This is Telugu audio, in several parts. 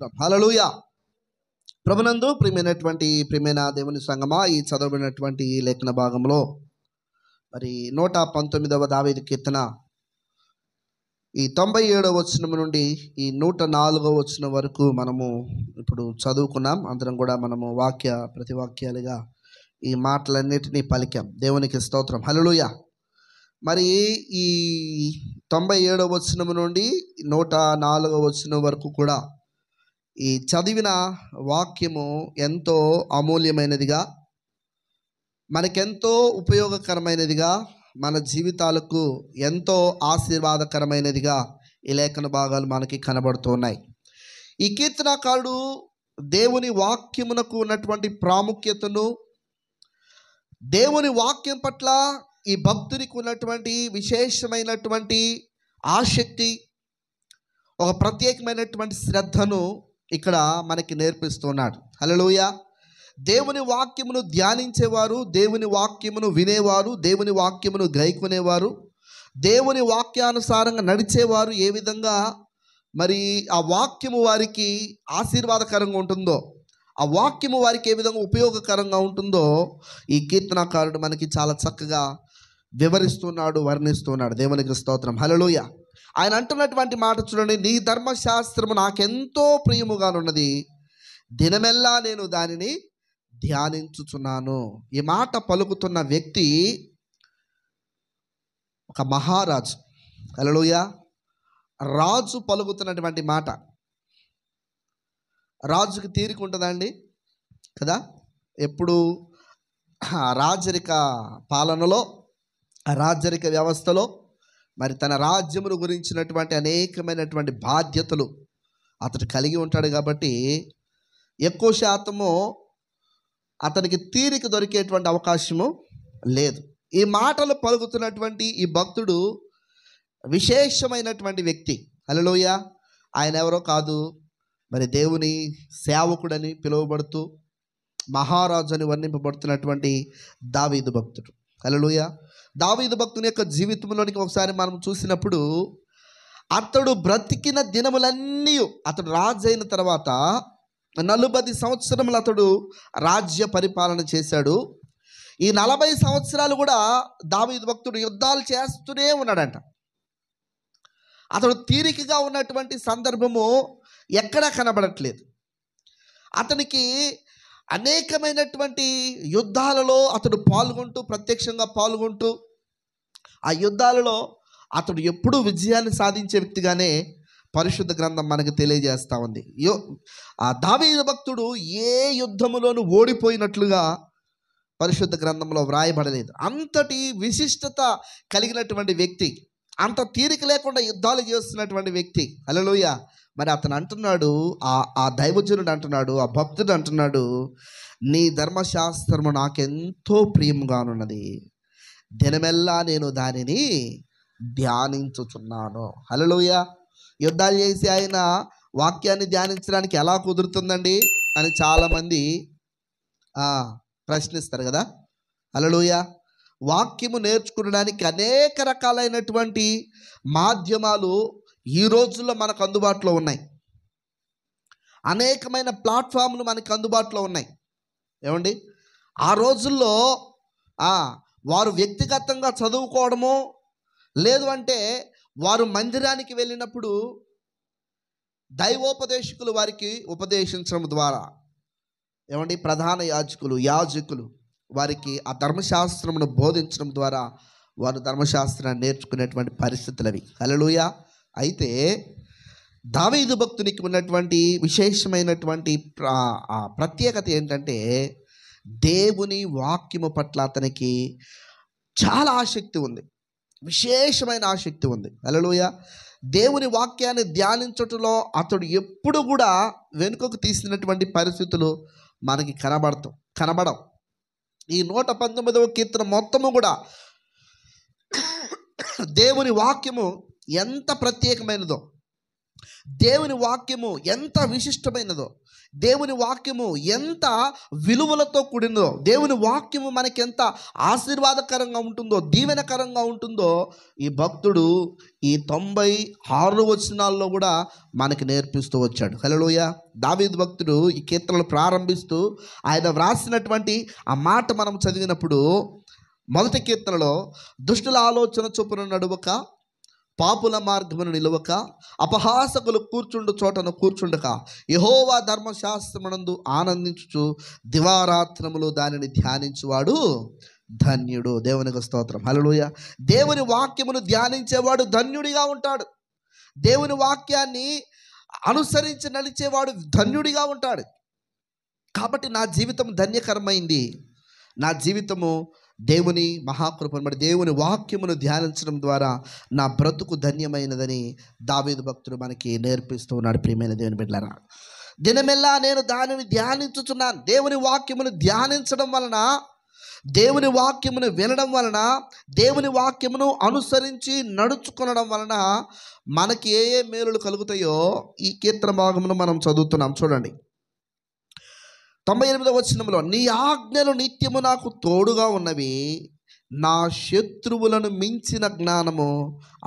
స్తోత్రం. హల్లెలూయా. ప్రభునందు ప్రియమైన దేవుని సంగమా, ఈ చదవబడినటువంటి ఈ లేఖన భాగంలో మరి 119వ దావీదు కీర్తన ఈ 97వ వచనం నుండి ఈ 104వ వచనం వరకు మనము ఇప్పుడు చదువుకున్నాం. అందరం కూడా మనము ప్రతివాక్యాలుగా ఈ మాటలన్నిటినీ పలికాం. దేవునికి స్తోత్రం. హల్లెలూయా. మరి ఈ 97వ వచనం నుండి 104వ వచనం వరకు కూడా ఈ చదివిన వాక్యము ఎంతో అమూల్యమైనదిగా, మనకెంతో ఉపయోగకరమైనదిగా, మన జీవితాలకు ఎంతో ఆశీర్వాదకరమైనదిగా ఈ లేఖన భాగాలు మనకి కనబడుతున్నాయి. ఈ కీర్తనకారుడు దేవుని వాక్యమునకు ఉన్నటువంటి ప్రాముఖ్యతను, దేవుని వాక్యం పట్ల ఈ భక్తునికి ఉన్నటువంటి విశేషమైనటువంటి ఆసక్తి, ఒక ప్రత్యేకమైనటువంటి శ్రద్ధను ఇక్కడ మనకి నేర్పిస్తున్నాడు. హల్లెలూయా. దేవుని వాక్యమును ధ్యానించేవారు, దేవుని వాక్యమును వినేవారు, దేవుని వాక్యమును గైకొనేవారు, దేవుని వాక్యానుసారంగా నడిచేవారు ఏ విధంగా మరి ఆ వాక్యము వారికి ఆశీర్వాదకరంగా ఉంటుందో, ఆ వాక్యము వారికి ఏ విధంగా ఉపయోగకరంగా ఉంటుందో ఈ కీర్తనకారుడు మనకి చాలా చక్కగా వివరిస్తున్నాడు, వర్ణిస్తున్నాడు. దేవునికి స్తోత్రం. హల్లెలూయా. ఆయన అంటున్నటువంటి మాట చూడండి, నీ ధర్మశాస్త్రము నాకెంతో ప్రియముగానున్నది, దినమెల్లా నేను దానిని ధ్యానించుచున్నాను. ఈ మాట పలుకుతున్న వ్యక్తి ఒక మహారాజు. హల్లెలూయా. రాజు పలుకుతున్నటువంటి మాట. రాజుకి తీరిక ఉంటుందండి కదా? ఎప్పుడు రాజరిక పాలనలో, రాజరిక వ్యవస్థలో మరి తన రాజ్యమును గురించినటువంటి అనేకమైనటువంటి బాధ్యతలు అతడు కలిగి ఉంటాడు. కాబట్టి ఎక్కువ శాతము అతనికి తీరిక దొరికేటువంటి అవకాశము లేదు. ఈ మాటలు పలుకుతున్నటువంటి ఈ భక్తుడు విశేషమైనటువంటి వ్యక్తి. హల్లెలూయా. ఆయన ఎవరో కాదు, మరి దేవుని సేవకుడని పిలువబడుతూ మహారాజు అని వర్ణింపబడుతున్నటువంటి దావీదు భక్తుడు. హల్లెలూయా. దావీదు భక్తుని యొక్క జీవితంలోనికి ఒకసారి మనం చూసినప్పుడు, అతడు బ్రతికిన దినములన్నీ, అతడు రాజు అయిన తర్వాత 40 సంవత్సరములు అతడు రాజ్య పరిపాలన చేశాడు. ఈ 40 సంవత్సరాలు కూడా దావీదు భక్తుడు యుద్ధాలు చేస్తూనే ఉన్నాడంట. అతడు తీరికగా ఉన్నటువంటి సందర్భము ఎక్కడా కనబడట్లేదు. అతనికి అనేకమైనటువంటి యుద్ధాలలో అతడు పాల్గొంటూ, ప్రత్యక్షంగా పాల్గొంటూ, ఆ యుద్ధాలలో అతడు ఎప్పుడూ విజయాన్ని సాధించే వ్యక్తిగానే పరిశుద్ధ గ్రంథం మనకు తెలియజేస్తూ ఉంది. ఆ దావీదు భక్తుడు ఏ యుద్ధములోనూ ఓడిపోయినట్లుగా పరిశుద్ధ గ్రంథంలో వ్రాయబడలేదు. అంతటి విశిష్టత కలిగినటువంటి వ్యక్తి, అంత తీరిక లేకుండా యుద్ధాలు చేస్తున్నటువంటి వ్యక్తి. హల్లెలూయా. మరి అతను అంటున్నాడు, ఆ దైవజనుడు అంటున్నాడు, ఆ భక్తుడు అంటున్నాడు, నీ ధర్మశాస్త్రము నాకెంతో ప్రియముగానున్నది, దినమెల్లా నేను దానిని ధ్యానించుచున్నాను. హల్లెలూయా. యుద్ధాలు చేసి ఆయన వాక్యాన్ని ధ్యానించడానికి ఎలా కుదురుతుందండి అని చాలామంది ప్రశ్నిస్తారు కదా. హల్లెలూయా. వాక్యము నేర్చుకోవడానికి అనేక రకాలైనటువంటి మాధ్యమాలు ఈ రోజుల్లో మనకు అందుబాటులో ఉన్నాయి. అనేకమైన ప్లాట్ఫామ్లు మనకు అందుబాటులో ఉన్నాయి. ఏమండి, ఆ రోజుల్లో వారు వ్యక్తిగతంగా చదువుకోవడము, లేదు అంటే వారు మందిరానికి వెళ్ళినప్పుడు దైవోపదేశకులు వారికి ఉపదేశించడం ద్వారా, ఏమండి, ప్రధాన యాజకులు వారికి ఆ ధర్మశాస్త్రమును బోధించడం ద్వారా వారు ధర్మశాస్త్రాన్ని నేర్చుకునేటువంటి పరిస్థితులు అవి. హల్లెలూయా. అయితే దావీదు భక్తునికి ఉన్నటువంటి విశేషమైనటువంటి ప్రత్యేకత ఏంటంటే, దేవుని వాక్యము పట్ల అతనికి చాలా ఆసక్తి ఉంది, విశేషమైన ఆసక్తి ఉంది. హల్లెలూయా. దేవుని వాక్యాన్ని ధ్యానించటంలో అతడు ఎప్పుడు కూడా వెనుకకు తీసినటువంటి పరిస్థితులు మనకి కనబడవు. ఈ 119వ కీర్తన మొత్తము కూడా దేవుని వాక్యము ఎంత ప్రత్యేకమైనదో, దేవుని వాక్యము ఎంత విశిష్టమైనదో, దేవుని వాక్యము ఎంత విలువలతో కూడినదో, దేవుని వాక్యము మనకి ఎంత ఆశీర్వాదకరంగా ఉంటుందో, దీవెనకరంగా ఉంటుందో ఈ భక్తుడు ఈ 96 వచనాల్లో కూడా మనకి నేర్పిస్తూ వచ్చాడు. హల్లెలూయా. దావీదు భక్తుడు ఈ కీర్తనలు ప్రారంభిస్తూ ఆయన వ్రాసినటువంటి ఆ మాట మనం చదివినప్పుడు, మొదటి కీర్తనలో దుష్టుల ఆలోచన చొప్పున నడువక, పాపుల మార్గమును నిలువక, అపహాసకులు కూర్చుండు చోటను కూర్చుండక, యెహోవా ధర్మశాస్త్రమునందు ఆనందించుచు దివారాత్రములు దానిని ధ్యానించువాడు ధన్యుడు. దేవునికి స్తోత్రం. హల్లెలూయా. దేవుని వాక్యమును ధ్యానించేవాడు ధన్యుడిగా ఉంటాడు. దేవుని వాక్యాన్ని అనుసరించి నడిచేవాడు ధన్యుడిగా ఉంటాడు. కాబట్టి నా జీవితం ధన్యకరమైంది. నా జీవితము దేవుని మహాకృపను బట్టి, దేవుని వాక్యమును ధ్యానించడం ద్వారా నా బ్రతుకు ధన్యమైనదని దావీదు భక్తుడు మనకి నేర్పిస్తూ ఉన్నాడు. ప్రియమైన దేవుని బిడ్డలారా, దినమెల్లా నేను దానిని ధ్యానించుచున్నాను. దేవుని వాక్యమును ధ్యానించడం వలన, దేవుని వాక్యమును వినడం వలన, దేవుని వాక్యమును అనుసరించి నడుచుకొనడం వలన మనకి ఏ ఏ మేలులు కలుగుతాయో ఈ కీర్తన భాగమును మనం చదువుతున్నాం. చూడండి, 98వ వచనంలో, నీ ఆజ్ఞలు నిత్యము నాకు తోడుగా ఉన్నవి, నా శత్రువులను మించిన జ్ఞానము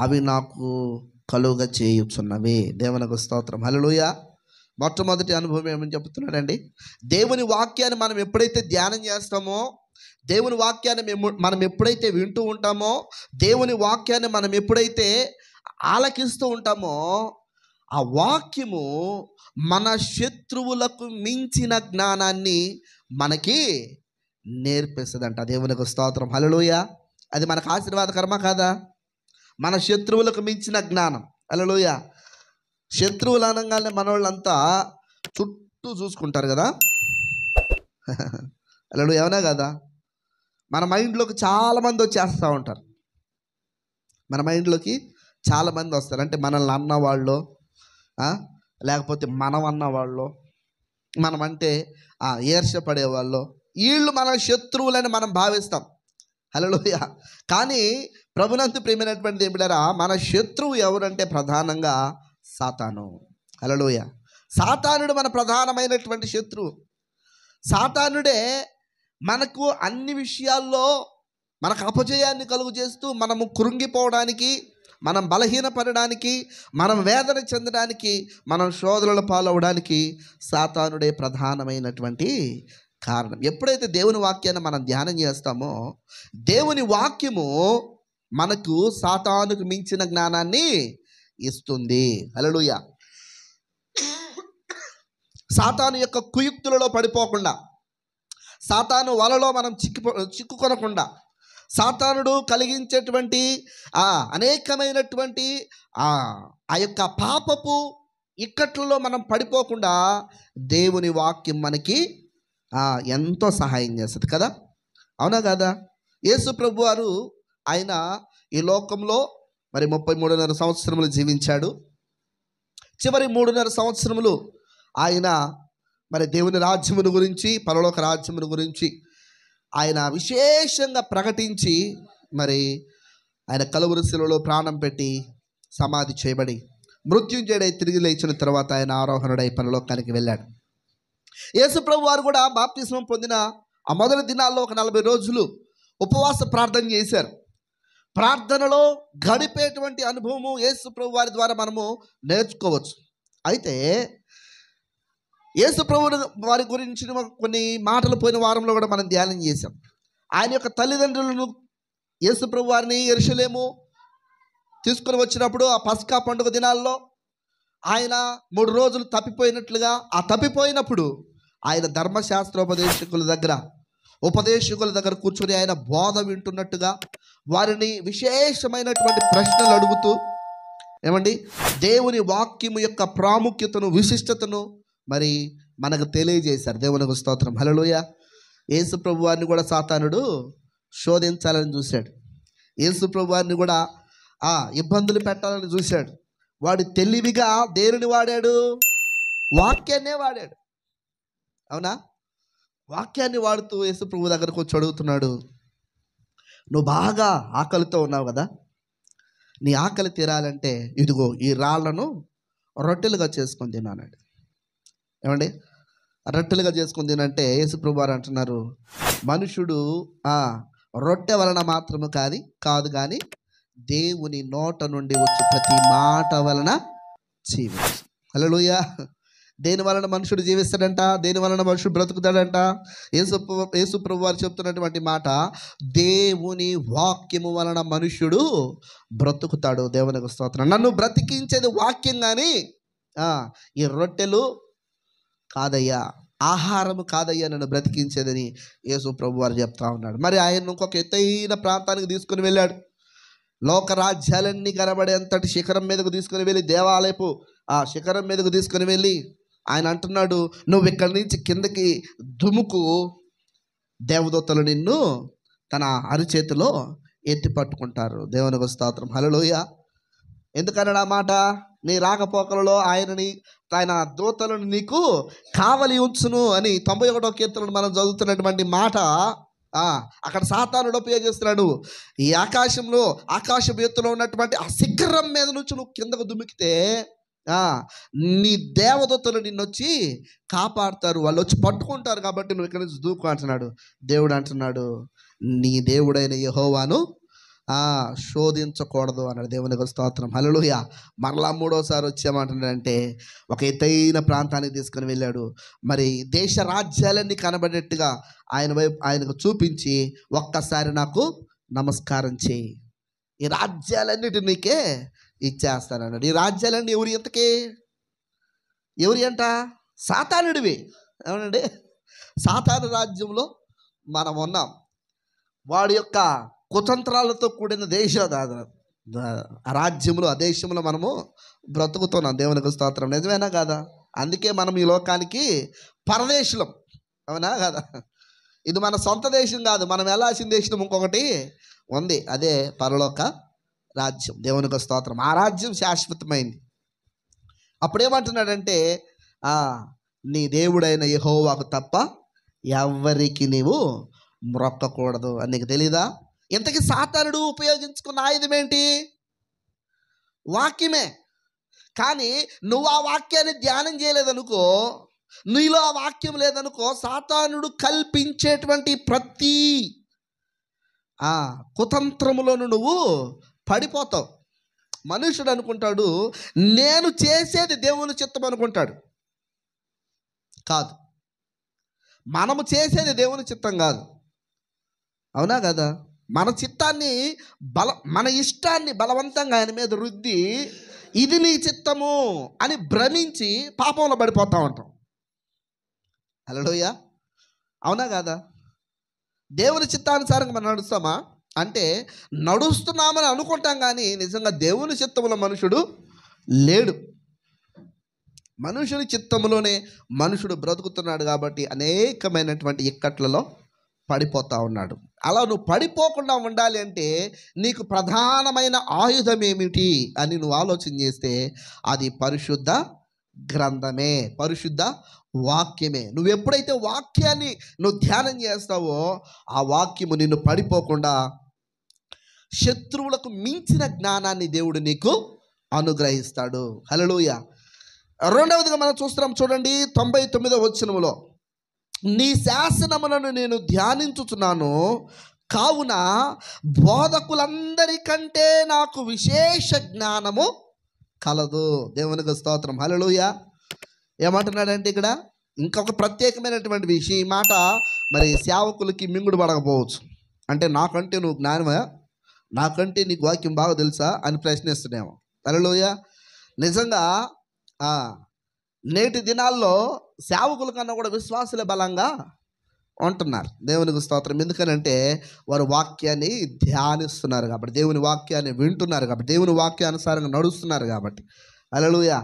అవి నాకు కలుగ చేయుచున్నవి. దేవునికి స్తోత్రం. హల్లెలూయా. మొట్టమొదటి అనుభవం ఏమని చెప్తున్నాడండి? దేవుని వాక్యాన్ని మనం ఎప్పుడైతే ధ్యానం చేస్తామో, దేవుని వాక్యాన్ని మనం ఎప్పుడైతే వింటూ ఉంటామో, దేవుని వాక్యాన్ని మనం ఎప్పుడైతే ఆలకిస్తూ ఉంటామో, ఆ వాక్యము మన శత్రువులకు మించిన జ్ఞానాన్ని మనకి నేర్పిస్తుందంట. దేవునికి స్తోత్రం. హల్లెలూయా. అది మనకు ఆశీర్వాదకరమా కాదా? మన శత్రువులకు మించిన జ్ఞానం. హల్లెలూయా. శత్రువులు అనగానే మనోళ్ళంతా చుట్టూ చూసుకుంటారు కదా. హల్లెలూయా. అవునా కదా? మన మైండ్లోకి చాలామంది వచ్చేస్తూ ఉంటారు. మన మైండ్లోకి చాలామంది వస్తారు. అంటే మనల్ని అన్నవాళ్ళు, లేకపోతే మనం అన్నవాళ్ళు, మనమంటే ఈర్ష్యపడేవాళ్ళు, వీళ్ళు మన శత్రువులని మనం భావిస్తాం. హల్లెలూయా. కానీ ప్రభునందు ప్రియమైనటువంటి దేవులారా, మన శత్రువు ఎవరంటే ప్రధానంగా సాతాను. హల్లెలూయా. సాతానుడు మన ప్రధానమైనటువంటి శత్రువు. సాతానుడే మనకు అన్ని విషయాల్లో మనకు అపజయాన్ని కలుగు చేస్తూ, మనము కృంగిపోవడానికి, మనం బలహీనపడడానికి, మనం వేదన చెందడానికి, మనం శోధనల పాలవడానికి సాతానుడే ప్రధానమైనటువంటి కారణం. ఎప్పుడైతే దేవుని వాక్యాన్ని మనం ధ్యానం చేస్తామో, దేవుని వాక్యము మనకు సాతానుకు మించిన జ్ఞానాన్ని ఇస్తుంది. హల్లెలూయా. సాతాను యొక్క కుయుక్తులలో పడిపోకుండా, సాతాను వలలో మనం చిక్కుకొనకుండా, సాతానుడు కలిగించేటువంటి అనేకమైనటువంటి ఆ యొక్క పాపపు ఇక్కట్లలో మనం పడిపోకుండా దేవుని వాక్యం మనకి ఎంతో సహాయం చేస్తుంది కదా. అవునా కదా? యేసు ప్రభు వారు ఆయన ఈ లోకంలో మరి 33.5 సంవత్సరములు జీవించాడు. చివరి 3.5 సంవత్సరములు ఆయన మరి దేవుని రాజ్యమును గురించి, పరలోక రాజ్యమును గురించి ఆయన విశేషంగా ప్రకటించి, మరి ఆయన కలువరి శిలువలో ప్రాణం పెట్టి సమాధి చేయబడి మృత్యుంజయుడై తిరిగి లేచిన తర్వాత ఆయన ఆరోహణుడై పరలోకానికి వెళ్ళాడు. యేసు ప్రభు వారు కూడా బాప్తిస్మం పొందిన ఆ మొదటి దినాల్లో ఒక 40 రోజులు ఉపవాస ప్రార్థన చేశారు. ప్రార్థనలో గడిపేటువంటి అనుభవము యేసు ప్రభు వారి ద్వారా మనము నేర్చుకోవచ్చు. అయితే యేసు ప్రభు వారి గురించిన కొన్ని మాటలు పోయిన వారంలో కూడా మనం ధ్యానం చేశాం. ఆయన యొక్క తల్లిదండ్రులను యేసు ప్రభు వారిని యెరూషలేము తీసుకుని వచ్చినప్పుడు ఆ పస్కా పండుగ దినాల్లో ఆయన 3 రోజులు తప్పిపోయినట్లుగా, ఆ తప్పిపోయినప్పుడు ఆయన ధర్మశాస్త్రోపదేశకుల దగ్గర కూర్చొని ఆయన బోధ వింటున్నట్టుగా వారిని విశేషమైనటువంటి ప్రశ్నలు అడుగుతూ, ఏమండి, దేవుని వాక్యము యొక్క ప్రాముఖ్యతను, విశిష్టతను మరి మనకు తెలియజేశారు. దేవునికి స్తోత్రం. హల్లెలూయా. యేసు ప్రభు వారిని కూడా సాతానుడు శోధించాలని చూశాడు. యేసు ప్రభు వారిని కూడా ఇబ్బందులు పెట్టాలని చూశాడు. వాడు తెలివిగా దేనిని వాడాడు? వాక్యాన్నే వాడాడు. అవునా? వాక్యాన్ని వాడుతూ యేసు ప్రభు దగ్గరకు వచ్చి అడుగుతున్నాడు, నువ్వు బాగా ఆకలితో ఉన్నావు కదా, నీ ఆకలి తీరాలంటే ఇదిగో ఈ రాళ్లను రొట్టెలుగా చేసుకొని తిన్నానండి. ఏమండి, రొట్టెలుగా చేసుకొని తినంటే యేసుప్రభు వారు అంటున్నారు, మనుషుడు రొట్టె వలన మాత్రము కాదు కానీ దేవుని నోట నుండి వచ్చి ప్రతి మాట వలన జీవించు. హల్లెలూయా. దేని వలన మనుషుడు జీవిస్తాడంట? దేని వలన మనుషుడు బ్రతుకుతాడంట? యేసుప్రభు వారు చెప్తున్నటువంటి మాట, దేవుని వాక్యము వలన మనుష్యుడు బ్రతుకుతాడు. దేవునికి స్తోత్రం. నన్ను బ్రతికించేది వాక్యం కానీ ఈ రొట్టెలు కాదయ్యా, ఆహారము కాదయ్యా నన్ను బ్రతికించేదని యేసుప్రభు వారు చెప్తా ఉన్నాడు. మరి ఆయన ఇంకొక ఎత్తైన ప్రాంతానికి తీసుకుని వెళ్ళాడు. లోక రాజ్యాలన్నీ కనబడేంతటి శిఖరం మీదకు తీసుకుని వెళ్ళి, దేవాలయపు ఆ శిఖరం మీదకు తీసుకుని వెళ్ళి ఆయన అంటున్నాడు, నువ్వు ఇక్కడి నుంచి కిందకి దుముకు, దేవదూతలు నిన్ను తన అరిచేతిలో ఎత్తి పట్టుకుంటారు. దేవునికి స్తోత్రం. హల్లెలూయా. ఎందుకన్నాడు ఆ మాట? నీ రాకపోకలలో ఆయన దూతలను నీకు కావలి ఉంచును అని 91వ కీర్తనను మనం చదువుతున్నటువంటి మాట అక్కడ సాతానుడు ఉపయోగిస్తున్నాడు. ఈ ఆకాశపు ఎత్తులో ఉన్నటువంటి ఆ శిఖరం మీద నుంచి నువ్వు కిందకు దుమికితే నీ దేవదూతలు నిన్ను వచ్చి కాపాడుతారు, వాళ్ళు వచ్చి పట్టుకుంటారు, కాబట్టి నువ్వు ఇక్కడి నుంచి దూకు అంటున్నాడు. దేవుడు అంటున్నాడు, నీ దేవుడైన యెహోవాను శోధించకూడదు అన్నాడు. దేవునికి స్తోత్రం. హల్లెలూయా. మరలా మూడోసారి వచ్చామంటున్నాడంటే ఒక ఎత్తైన ప్రాంతానికి తీసుకుని వెళ్ళాడు. మరి దేశ రాజ్యాలన్నీ కనబడేట్టుగా ఆయనకు చూపించి, ఒక్కసారి నాకు నమస్కారం చేయి, ఈ రాజ్యాలన్నిటి నీకే ఇచ్చేస్తానన్నాడు. ఈ రాజ్యాలన్నీ ఎవరి అంట? సాతానుడివి. ఏమనండి, సాతాను రాజ్యంలో మనం ఉన్నాం. వాడి యొక్క కుతంత్రాలతో కూడిన రాజ్యంలో, ఆ దేశంలో మనము బ్రతుకుతున్నాం. దేవునికి స్తోత్రం. నిజమేనా కాదా? అందుకే మనం ఈ లోకానికి పరదేశులం. అవునా కాదా? ఇది మన సొంత దేశం కాదు, మనం వెళ్ళాల్సిన దేశం ఇంకొకటి ఉంది, అదే పరలోక రాజ్యం. దేవునికి స్తోత్రం. ఆ రాజ్యం శాశ్వతమైంది. అప్పుడేమంటున్నాడంటే, నీ దేవుడైన యెహోవాకు తప్ప ఎవ్వరికి నీవు మ్రొక్కకూడదు అని నీకు తెలీదా? ఇంతకీ సాతానుడు ఉపయోగించుకున్న ఆయుధం ఏంటి? వాక్యమే. కానీ నువ్వు ఆ వాక్యాన్ని ధ్యానం చేయలేదనుకో, నీలో ఆ వాక్యం లేదనుకో, సాతానుడు కల్పించేటువంటి ప్రతి కుతంత్రములను నువ్వు పడిపోతావు. మనుషుడు అనుకుంటాడు నేను చేసేది దేవుని చిత్తం అనుకుంటాడు. కాదు, మనము చేసేది దేవుని చిత్తం కాదు. అవునా కదా? మన ఇష్టాన్ని బలవంతంగా ఆయన మీద రుద్ది, ఇది నీ చిత్తము అని భ్రమించి పాపంలో పడిపోతూ ఉంటాం. హల్లెలూయా. అవునా కదా? దేవుని చిత్తానుసారంగా మనం నడుస్తామా అంటే నడుస్తున్నామని అనుకుంటాం, కానీ నిజంగా దేవుని చిత్తములో మనుషుడు లేడు. మనుషుని చిత్తములోనే మనుషుడు బ్రతుకుతున్నాడు కాబట్టి అనేకమైనటువంటి ఇక్కట్లలో పడిపోతూ ఉన్నాడు. అలా నువ్వు పడిపోకుండా ఉండాలి అంటే నీకు ప్రధానమైన ఆయుధం ఏమిటి అని నువ్వు ఆలోచన చేస్తే అది పరిశుద్ధ గ్రంథమే, పరిశుద్ధ వాక్యమే. నువ్వు ఎప్పుడైతే వాక్యాన్ని నువ్వు ధ్యానం చేస్తావో ఆ వాక్యము నిన్ను పడిపోకుండా శత్రువులకు మించిన జ్ఞానాన్ని దేవుడు నీకు అనుగ్రహిస్తాడు. హల్లెలూయా. రెండవదిగా మనం చూస్తున్నాం, చూడండి 99వ వచనములో, నీ శాసనములను నేను ధ్యానించుచున్నాను, కావున బోధకులందరికంటే నాకు విశేష జ్ఞానము కలదు. దేవునికి స్తోత్రం. హల్లెలూయా. ఏమంటున్నాడంటే ఇక్కడ ఇంకొక ప్రత్యేకమైనటువంటి విషయం. ఈ మాట మరి సేవకులకి మింగుడు పడకపోవచ్చు. అంటే నాకంటే నువ్వు జ్ఞానమా, నాకంటే నీకు వాక్యం బాగా తెలుసా అని ప్రశ్నిస్తున్నాము. హల్లెలూయా. నిజంగా నేటి దినాల్లో సేవకుల కన్నా కూడా విశ్వాసులే బలంగా ఉంటున్నారు. దేవునికి స్తోత్రం. ఎందుకనంటే వారు వాక్యాన్ని ధ్యానిస్తున్నారు కాబట్టి, దేవుని వాక్యాన్ని వింటున్నారు కాబట్టి, దేవుని వాక్యానుసారంగా నడుస్తున్నారు కాబట్టి. హల్లెలూయా.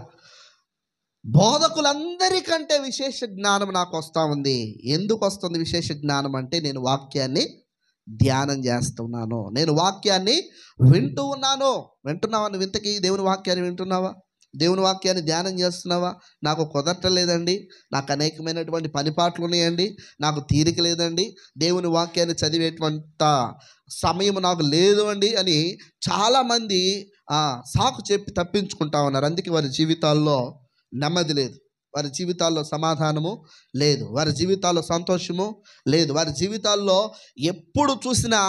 బోధకులందరికంటే విశేష జ్ఞానం నాకు వస్తూ ఉంది. ఎందుకు వస్తుంది విశేష జ్ఞానం అంటే, నేను వాక్యాన్ని ధ్యానం చేస్తున్నాను, నేను వాక్యాన్ని వింటూ ఉన్నాను. వింటున్నావా? నువ్వు ఇంతకీ దేవుని వాక్యాన్ని వింటున్నావా? దేవుని వాక్యాన్ని ధ్యానం చేస్తున్నావా? నాకు కుదరటలేదండి, నాకు అనేకమైనటువంటి పనిపాట్లు ఉన్నాయండి, నాకు తీరిక లేదండి, దేవుని వాక్యాన్ని చదివేటువంటి సమయం నాకు లేదు అండి అని చాలామంది సాకు చెప్పి తప్పించుకుంటా ఉన్నారు. అందుకే వారి జీవితాల్లో నెమ్మది లేదు, వారి జీవితాల్లో సమాధానము లేదు, వారి జీవితాల్లో సంతోషము లేదు. వారి జీవితాల్లో ఎప్పుడు చూసినా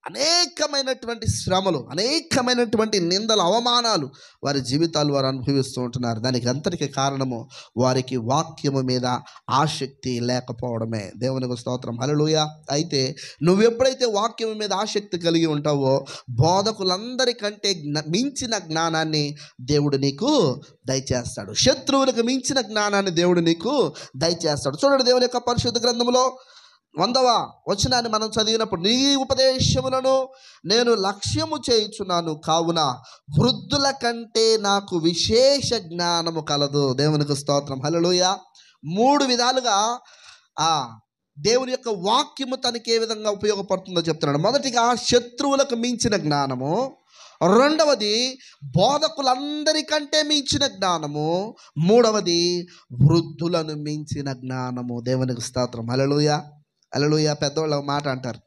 అనేకమైనటువంటి శ్రమలు, అనేకమైనటువంటి నిందలు, అవమానాలు వారి జీవితాలు వారు అనుభవిస్తూ ఉంటున్నారు. దానికి అంతటికి కారణము వారికి వాక్యము మీద ఆసక్తి లేకపోవడమే. దేవునికి స్తోత్రం, హల్లెలూయా. అయితే నువ్వు ఎప్పుడైతే వాక్యము మీద ఆసక్తి కలిగి ఉంటావో బోధకులందరికంటే మించిన జ్ఞానాన్ని దేవుడు నీకు దయచేస్తాడు. శత్రువులకు మించిన జ్ఞానాన్ని దేవుడు నీకు దయచేస్తాడు. చూడండి, దేవుని యొక్క పరిశుద్ధ గ్రంథంలో 100వ వచనాన్ని మనం చదివినప్పుడు, నీ ఉపదేశములను నేను లక్ష్యము చేయుచున్నాను, కావున వృద్ధుల కంటే నాకు విశేష జ్ఞానము కలదు. దేవునికి స్తోత్రం, హల్లెలూయా. 3 విధాలుగా దేవుని యొక్క వాక్యము తనకి ఏ విధంగా ఉపయోగపడుతుందో చెప్తున్నాడు. మొదటిగా శత్రువులకు మించిన జ్ఞానము, రెండవది బోధకులందరికంటే మించిన జ్ఞానము, మూడవది వృద్ధులను మించిన జ్ఞానము. దేవునికి స్తోత్రం, హల్లెలూయా, హల్లెలూయా. పెద్దోళ్ళకు మాట అంటారు,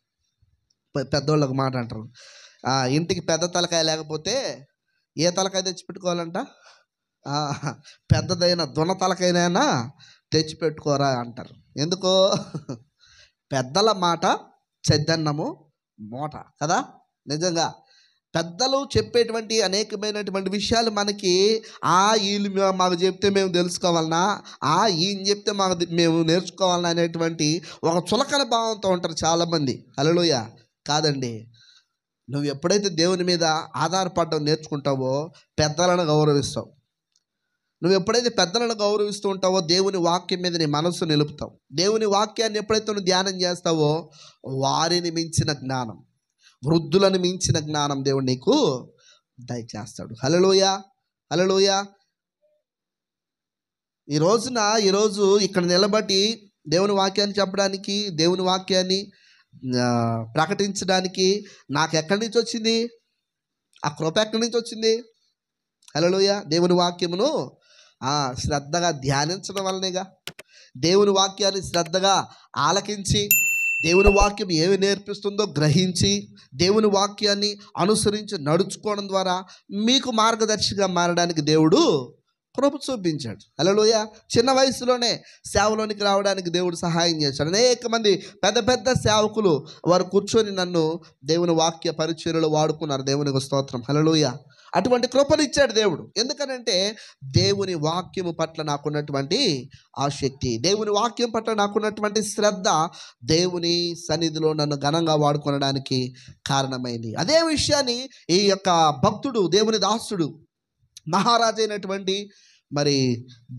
ఇంటికి పెద్ద తలకాయ లేకపోతే ఏ తలకాయ తెచ్చిపెట్టుకోవాలంట? పెద్దదైన దున్న తలకాయనైనా తెచ్చిపెట్టుకోరా అంటారు. ఎందుకో? పెద్దల మాట చద్దన్నము మూట కదా. నిజంగా పెద్దలు చెప్పేటువంటి అనేకమైనటువంటి విషయాలు మనకి వీళ్ళు మాకు చెప్తే మేము తెలుసుకోవాలన్నా, ఈయన చెప్తే మేము నేర్చుకోవాలన్నా అనేటువంటి ఒక చులకన భావంతో ఉంటారు చాలామంది. హల్లెలూయా. కాదండి, నువ్వు ఎప్పుడైతే దేవుని మీద ఆధారపడడం నేర్చుకుంటావో పెద్దలను గౌరవిస్తావు. నువ్వు ఎప్పుడైతే పెద్దలను గౌరవిస్తూ ఉంటావో దేవుని వాక్యం మీద నీ మనస్సు నిలుపుతావు. దేవుని వాక్యాన్ని ఎప్పుడైతే నువ్వు ధ్యానం చేస్తావో వారిని మించిన జ్ఞానం, వృద్ధులను మించిన జ్ఞానం దేవుడు నీకు దయచేస్తాడు. హల్లెలూయా, హల్లెలూయా. ఈరోజు ఇక్కడ నిలబడి దేవుని వాక్యాన్ని చెప్పడానికి, దేవుని వాక్యాన్ని ప్రకటించడానికి నాకు ఎక్కడి నుంచి వచ్చింది? ఆ కృప ఎక్కడి నుంచి వచ్చింది? హల్లెలూయా. దేవుని వాక్యమును శ్రద్ధగా ధ్యానించడం వల్లనేగా. దేవుని వాక్యాన్ని శ్రద్ధగా ఆలకించి, దేవుని వాక్యం ఏమి నేర్పిస్తుందో గ్రహించి, దేవుని వాక్యాన్ని అనుసరించి నడుచుకోవడం ద్వారా మీకు మార్గదర్శిగా మారడానికి దేవుడు కృప చూపించాడు. హల్లెలూయా. చిన్న వయసులోనే సేవలోనికి రావడానికి దేవుడు సహాయం చేశాడు. అనేక మంది పెద్ద పెద్ద సేవకులు వారు కూర్చొని నన్ను దేవుని వాక్య పరిచర్యలో వాడుకున్నారు. దేవునికి స్తోత్రం, హల్లెలూయా. అటువంటి కృపను ఇచ్చాడు దేవుడు. ఎందుకనంటే దేవుని వాక్యము పట్ల నాకున్నటువంటి ఆసక్తి, దేవుని వాక్యం పట్ల నాకున్నటువంటి శ్రద్ధ దేవుని సన్నిధిలో నన్ను ఘనంగా వాడుకొనడానికి కారణమైంది. అదే విషయాన్ని ఈ యొక్క భక్తుడు, దేవుని దాసుడు, మహారాజు అయినటువంటి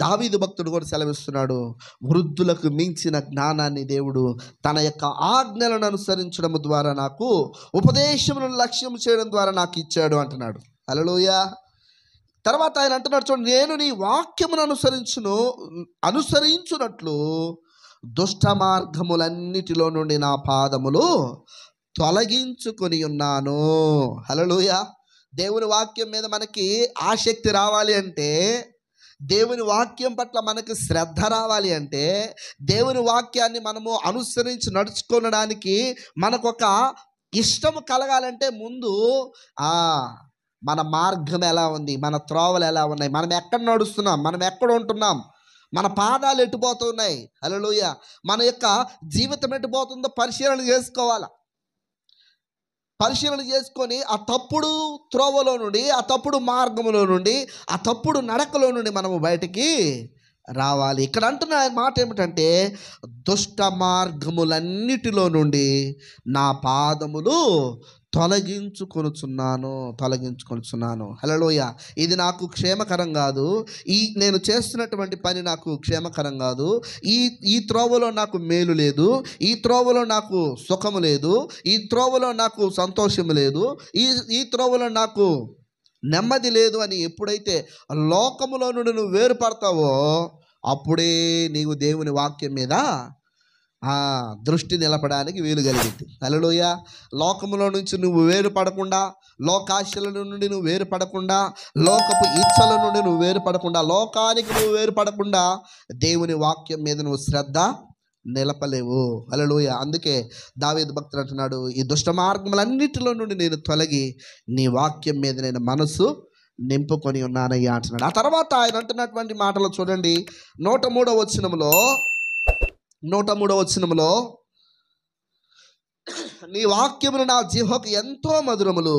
దావీదు భక్తుడు కూడా సెలవిస్తున్నాడు. వృద్ధులకు మించిన జ్ఞానాన్ని దేవుడు తన యొక్క ఆజ్ఞలను అనుసరించడం ద్వారా నాకు, ఉపదేశములను లక్ష్యం చేయడం ద్వారా నాకు ఇచ్చాడు అంటున్నాడు. హల్లెలూయా. తర్వాత ఆయన అంటున్నాడు, చూడండి, నేను నీ వాక్యమును అనుసరించున్నట్లు దుష్ట మార్గములన్నిటిలో నుండి నా పాదములు తొలగించుకొని ఉన్నాను. హల్లెలూయా. దేవుని వాక్యం మీద మనకి ఆసక్తి రావాలి అంటే, దేవుని వాక్యం పట్ల మనకి శ్రద్ధ రావాలి అంటే, దేవుని వాక్యాన్ని మనము అనుసరించి నడుచుకోవడానికి మనకొక ఇష్టము కలగాలంటే ముందు మన మార్గం ఎలా ఉంది, మన త్రోవలు ఎలా ఉన్నాయి, మనం ఎక్కడ నడుస్తున్నాం, మనం ఎక్కడ ఉంటున్నాం, మన పాదాలు ఎట్టుపోతున్నాయి. హల్లెలూయా. మన యొక్క జీవితం ఎట్టుపోతుందో పరిశీలన చేసుకోవాలి. పరిశీలన చేసుకొని ఆ తప్పుడు త్రోవలో నుండి, ఆ తప్పుడు మార్గంలో నుండి, ఆ తప్పుడు నడకలో నుండి మనము బయటికి రావాలి. ఇక్కడ అంటున్న మాట ఏమిటంటే, దుష్ట మార్గములన్నిటిలో నుండి నా పాదములు తొలగించుకొనుచున్నాను. హల్లెలూయా. ఇది నాకు క్షేమకరం కాదు, నేను చేస్తున్నటువంటి పని నాకు క్షేమకరం కాదు, ఈ త్రోవలో నాకు మేలు లేదు, ఈ త్రోవలో నాకు సుఖము లేదు, ఈ త్రోవలో నాకు సంతోషము లేదు, ఈ త్రోవలో నాకు నెమ్మది లేదు అని ఎప్పుడైతే లోకములో నుండి నువ్వు వేరుపడతావో అప్పుడే నీవు దేవుని వాక్యం మీద దృష్టి నిలపడానికి వీలు కలిగింది. హల్లెలూయా. లోకములో నుంచి నువ్వు వేరుపడకుండా, లోకాశల నుండి నువ్వు వేరుపడకుండా, లోకపు ఇచ్చల నుండి నువ్వు వేరుపడకుండా, లోకానికి నువ్వు వేరుపడకుండా దేవుని వాక్యం మీద నువ్వు శ్రద్ధ నిలపలేవు. హల్లెలూయా. అందుకే దావీదు భక్తుడు అంటున్నాడు, ఈ దుష్ట మార్గములన్నిటిలో నుండి నేను తొలగి నీ వాక్యం మీద నేను మనసు నింపుకొని ఉన్నానయ్యా అంటున్నాడు. ఆ తర్వాత ఆయన అంటున్నటువంటి మాటలు చూడండి, 103వ వచనములో 103వ వచనములో నీ వాక్యములు నా జిహ్వకు ఎంతో మధురములు,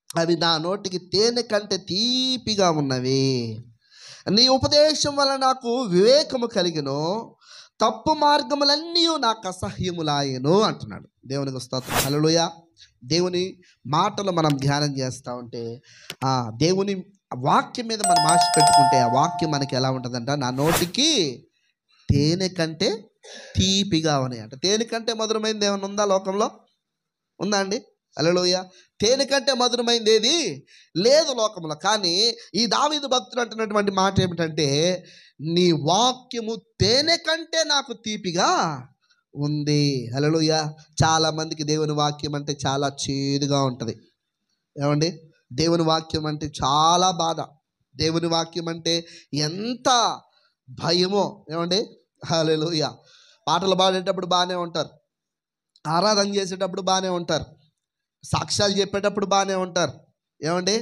అవి నా నోటికి తేనె కంటే తీపిగా ఉన్నవి. నీ ఉపదేశం వల్ల నాకు వివేకము కలిగెను, తప్పు మార్గములన్నీ నాకు అసహ్యములాయెను అంటున్నాడు. దేవునికి స్తోత్రం. హల్లెలూయా. దేవుని మాటలు మనం ధ్యానం చేస్తూ ఉంటే, దేవుని వాక్యం మీద మనం ఆశ పెట్టుకుంటే ఆ వాక్యం మనకి ఎలా ఉంటుందంట, నా నోటికి తేనె కంటే తీపిగా ఉన్నాయి అంట. తేనె కంటే మధురమైంది ఏమైనా ఉందా లోకంలో? ఉందా అండి? హల్లెలూయా. తేనె కంటే మధురమైంది ఏది లేదు లోకంలో. కానీ ఈ దావీదు భక్తుడు అంటున్నటువంటి మాట ఏమిటంటే, నీ వాక్యము తేనె కంటే నాకు తీపిగా ఉంది. హల్లెలూయా. చాలామందికి దేవుని వాక్యం అంటే చాలా చేదుగా ఉంటుంది. ఏమండి? దేవుని వాక్యం అంటే చాలా బాధ. దేవుని వాక్యం అంటే ఎంత భయమో. ఏమండి? హల్లెలూయా. పాటలు పాడేటప్పుడు బాగానే ఉంటారు, ఆరాధన చేసేటప్పుడు బాగానే ఉంటారు, సాక్ష్యాలు చెప్పేటప్పుడు బాగానే ఉంటారు. ఏమండి?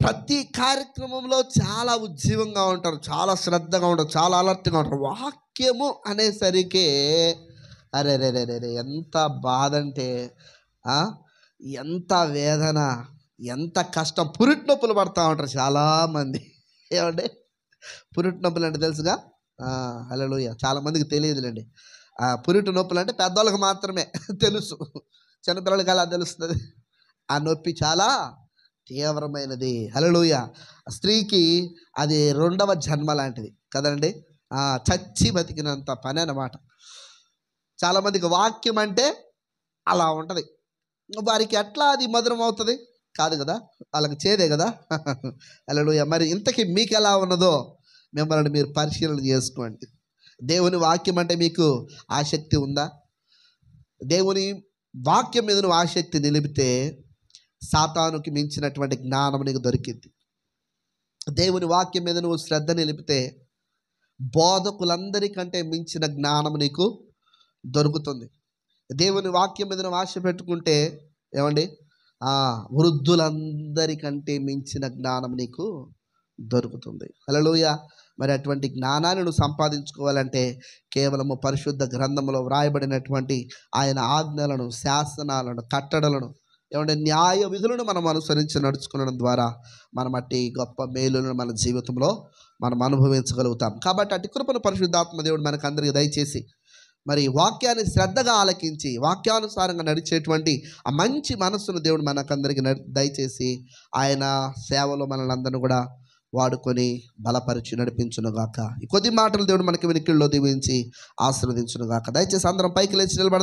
ప్రతి కార్యక్రమంలో చాలా ఉజ్జీవంగా ఉంటారు, చాలా శ్రద్ధగా ఉంటారు, చాలా అలర్ట్గా ఉంటారు. వాక్యము అనేసరికి అరే రే రే రే ఎంత బాధ అంటే, ఎంత వేదన, ఎంత కష్టం. పురిటి నొప్పులు పడుతూ ఉంటారు చాలామంది. ఏమండి? పురిటి నొప్పులు అంటే తెలుసుగా? హల్లెలూయా. చాలామందికి తెలియదులేండి. పురిటి నొప్పులు అంటే పెద్దవాళ్ళకి మాత్రమే తెలుసు, చిన్నపిల్లలకి అలా తెలుస్తుంది. ఆ నొప్పి చాలా తీవ్రమైనది. హల్లెలూయా. స్త్రీకి అది రెండవ జన్మ లాంటిది కదండి. చచ్చి బతికినంత పని అన్నమాట. చాలామందికి వాక్యం అంటే అలా ఉంటుంది. వారికి ఎట్లా అది మధురం అవుతుంది? కాదు కదా, వాళ్ళకి చేదే కదా. హల్లెలూయా. మరి ఇంతకీ మీకు ఎలా ఉన్నదో మిమ్మల్ని మీరు పరిశీలన చేసుకోండి. దేవుని వాక్యం అంటే మీకు ఆసక్తి ఉందా? దేవుని వాక్యం మీద నువ్వు ఆసక్తి నిలిపితే సాతానుకి మించినటువంటి జ్ఞానం నీకు దొరికింది. దేవుని వాక్యం మీద నువ్వు శ్రద్ధ నిలిపితే బోధకులందరికంటే మించిన జ్ఞానం నీకు దొరుకుతుంది. దేవుని వాక్యం మీద నువ్వు ఆశ పెట్టుకుంటే ఏమండి, వృద్ధులందరికంటే మించిన జ్ఞానం నీకు దొరుకుతుంది. హల్లెలూయా. మరి అటువంటి జ్ఞానాన్ని నువ్వు సంపాదించుకోవాలంటే కేవలము పరిశుద్ధ గ్రంథంలో వ్రాయబడినటువంటి ఆయన ఆజ్ఞలను, శాసనాలను, కట్టడలను, ఏమంటే న్యాయ విధులను మనం అనుసరించి నడుచుకోవడం ద్వారా మనం అట్టి గొప్ప మేలులను మన జీవితంలో మనం అనుభవించగలుగుతాం. కాబట్టి అట్టి కృపను పరిశుద్ధాత్మ దేవుడు మనకు అందరికీ దయచేసి మరి వాక్యాన్ని శ్రద్ధగా ఆలకించి వాక్యానుసారంగా నడిచేటువంటి ఆ మంచి మనస్సును దేవుడు మనకందరికీ దయచేసి ఆయన సేవలో మనల్ని అందరినీ కూడా వాడుకొని బలపరిచి నడిపించునుగాక. ఈ కొద్ది మాటలు దేవుడు మనకి వెనుకల్లో దీవించి ఆశీర్వదించునుగాక. దయచేసి అందరం పైకి లేచి నిలబడ